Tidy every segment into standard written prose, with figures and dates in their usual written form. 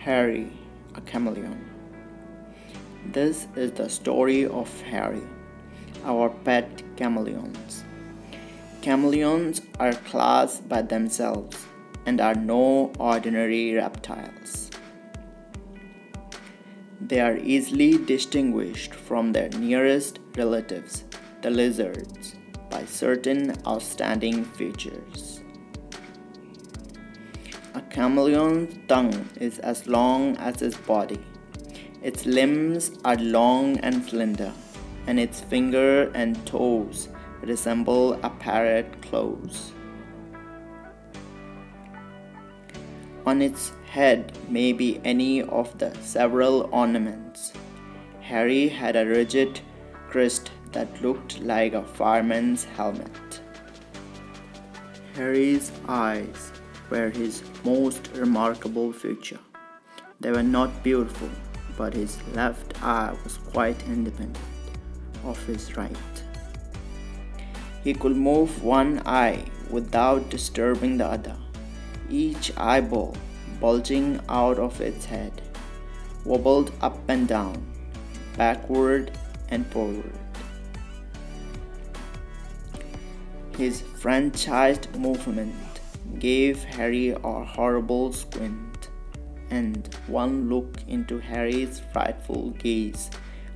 Harry, a chameleon. This is the story of Harry, our pet chameleons. Chameleons are class by themselves and are no ordinary reptiles. They are easily distinguished from their nearest relatives, the lizards, by certain outstanding features. A chameleon's tongue is as long as its body. Its limbs are long and slender, and its fingers and toes resemble a parrot claws. On its head may be any of the several ornaments. Harry had a rigid crest that looked like a fireman's helmet. Harry's eyes were his most remarkable feature. They were not beautiful, but his left eye was quite independent of his right. He could move one eye without disturbing the other. Each eyeball, bulging out of its head, wobbled up and down, backward and forward. His franchised movement gave Harry a horrible squint, and one look into Harry's frightful gaze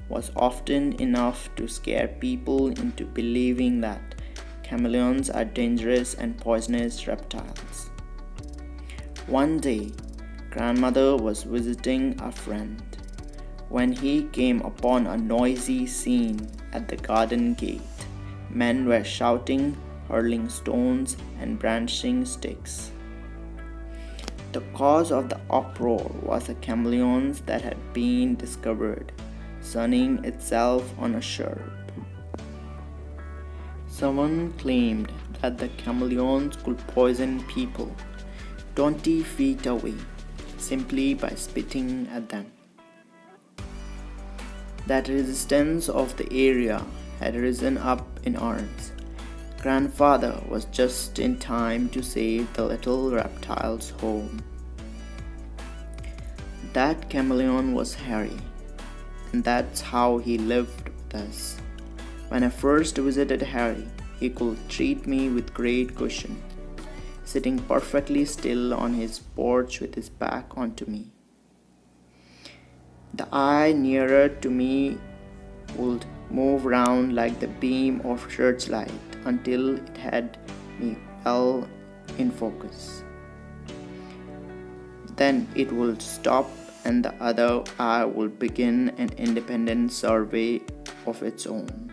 was often enough to scare people into believing that chameleons are dangerous and poisonous reptiles. One day, grandmother was visiting a friend when he came upon a noisy scene at the garden gate. Men were shouting, hurling stones, and brandishing sticks. The cause of the uproar was a chameleon that had been discovered, sunning itself on a shrub. Someone claimed that the chameleons could poison people 20 feet away simply by spitting at them. That resistance of the area had risen up in arms. Grandfather was just in time to save the little reptile's home. That chameleon was Harry, and that's how he lived with us. When I first visited Harry, he could treat me with great caution, sitting perfectly still on his porch with his back onto me. The eye nearer to me would move round like the beam of searchlight until it had me well in focus. Then it would stop and the other eye would begin an independent survey of its own.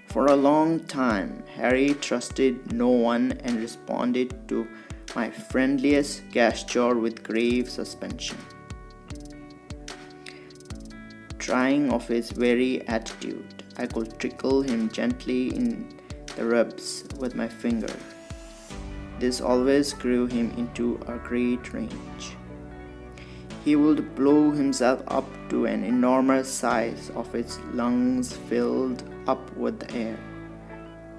For a long time, Harry trusted no one and responded to my friendliest gesture with grave suspension. Trying of his very attitude, I could tickle him gently in the ribs with my finger. This always grew him into a great range. He would blow himself up to an enormous size of his lungs filled up with the air,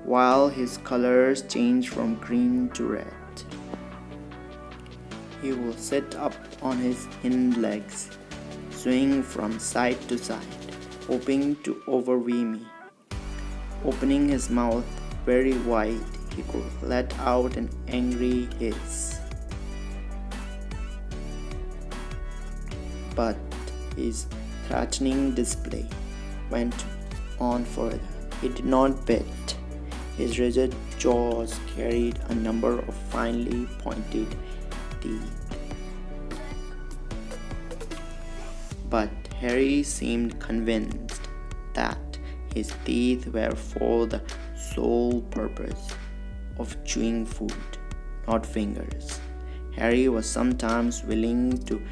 while his colors changed from green to red. He would sit up on his hind legs, swing from side to side, hoping to overweigh me. Opening his mouth very wide, he could let out an angry hiss. But his threatening display went on further. He did not bite. His rigid jaws carried a number of finely pointed teeth. But Harry seemed convinced that his teeth were for the sole purpose of chewing food, not fingers. Harry was sometimes willing to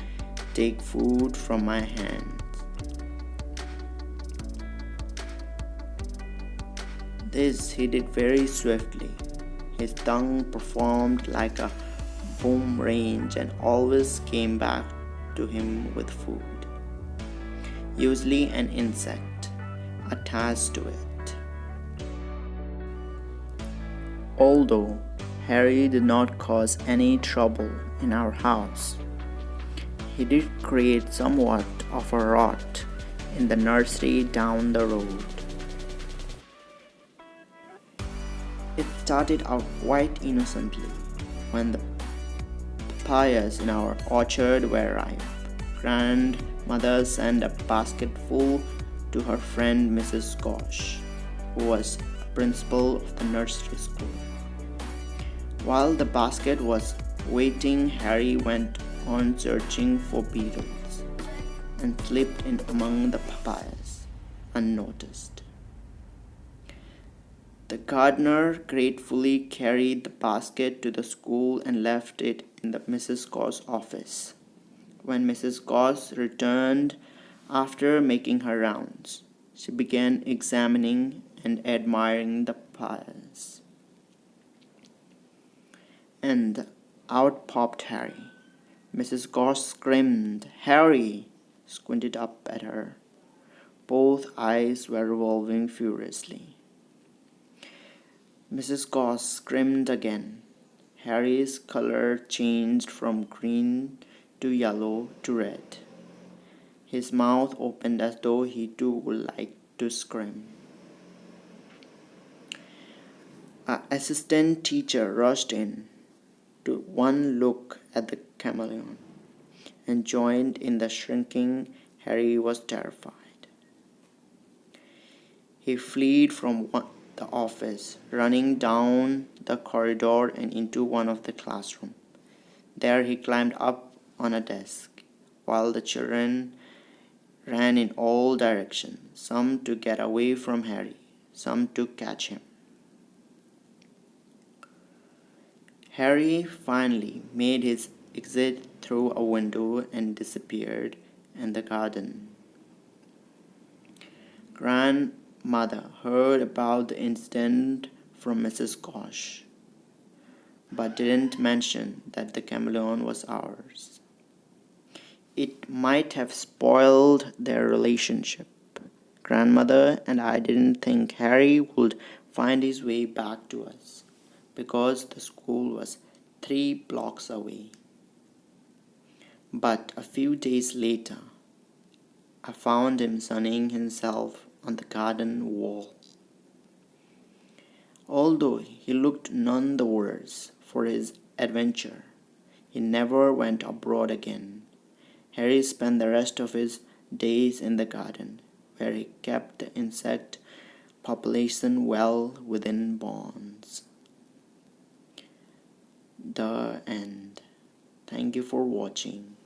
take food from my hands. This he did very swiftly. His tongue performed like a boomerang and always came back to him with food, usually an insect attached to it. Although Harry did not cause any trouble in our house, He did create somewhat of a rot in the nursery down the road. It started out quite innocently when the papayas in our orchard were ripe. Grandmother sent a basketful to her friend Mrs. Gosh, who was principal of the nursery school. While the basket was waiting, Harry went on searching for beetles and slipped in among the papayas unnoticed. The gardener gratefully carried the basket to the school and left it in the Mrs. Goss office. When Mrs. Goss returned after making her rounds, she began examining and admiring the papayas. And out popped Harry. Mrs. Goss screamed, "Harry!" squinted up at her. Both eyes were revolving furiously. Mrs. Goss screamed again. Harry's color changed from green to yellow to red. His mouth opened as though he too would like to scream. An assistant teacher rushed in to one look at the chameleon and joined in the shrinking. Harry was terrified. He fled from the office, running down the corridor and into one of the classrooms. There he climbed up on a desk, while the children ran in all directions, some to get away from Harry, some to catch him. Harry finally made his exit through a window and disappeared in the garden. Grandmother heard about the incident from Mrs. Gosh, but didn't mention that the chameleon was ours. It might have spoiled their relationship. Grandmother and I didn't think Harry would find his way back to us because the school was 3 blocks away. But a few days later, I found him sunning himself on the garden wall. Although he looked none the worse for his adventure, he never went abroad again. Harry spent the rest of his days in the garden, where he kept the insect population well within bounds. The end. Thank you for watching.